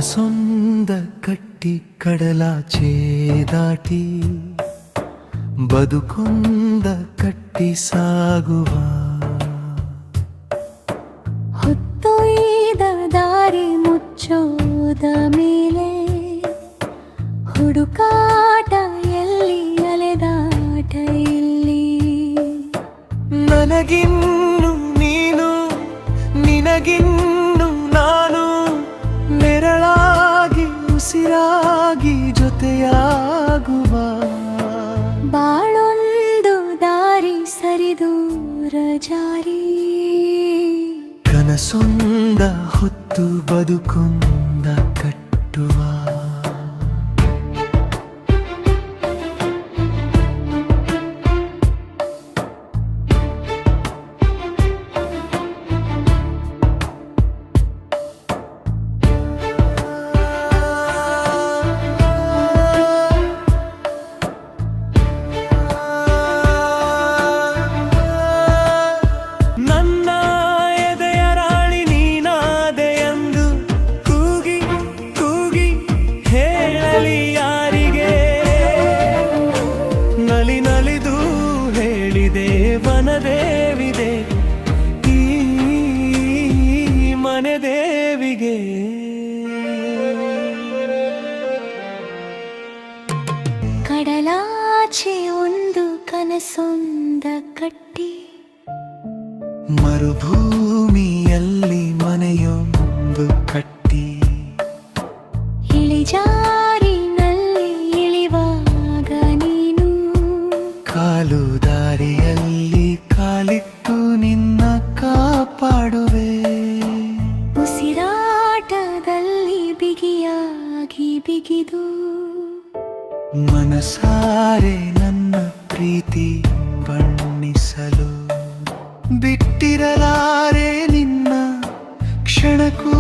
ಕನಸೊಂದ ಕಟ್ಟಿ ಕಡಲಾಚೆ ದಾಟಿ ಬದುಕೊಂದ ಕಟ್ಟಿ ಸಾಗುವ ಹೊತ್ತೊಯ್ದ ದಾರಿ ಮುಚ್ಚೋದ ಮೇಲೆ ಹುಡುಕಾಟ ಎಲ್ಲಿ ಅಲೆದಾಟ ಇಲ್ಲಿ ನನಗಿನ್ನು ನೀನು ನಿನಗಿನ್ನು ನಾನು ನೆರಳಾಗಿ ಉಸಿರಾಗಿ ಜೊತೆಯಾಗುವ ಬಾಳೊಂದು ದಾರಿ ಸರಿದೂರ ಜಾರಿ ಕನಸೊಂದ ಹೊತ್ತು ಬದುಕೊಂದ ಕಟ್ಟುವ ವನದೇವಿದೆ ಈ ಮನೆ ದೇವಿಗೆ ಕಡಲಾಚೆ ಒಂದು ಕನಸೊಂದ ಕಟ್ಟಿ ಮರುಭೂಮಿಯಲ್ಲಿ ಮನೆಯೊಂದು ಕಟ್ಟಿ ಇಳಿಜಾರಿನಲ್ಲಿ ಇಳಿವಾಗ ನೀನು ಕಾಲು ದಾರಿಯಲ್ಲಿ ಕಾಲಿಟ್ಟು ನಿನ್ನ ಕಾಪಾಡುವೆ ಉಸಿರಾಟದಲ್ಲಿ ಬಿಗಿಯಾಗಿ ಬಿಗಿದು ಮನಸಾರೆ ನನ್ನ ಪ್ರೀತಿ ಬಣ್ಣಿಸಲು ಬಿಟ್ಟಿರಲಾರೆ ನಿನ್ನ ಕ್ಷಣಕ್ಕೂ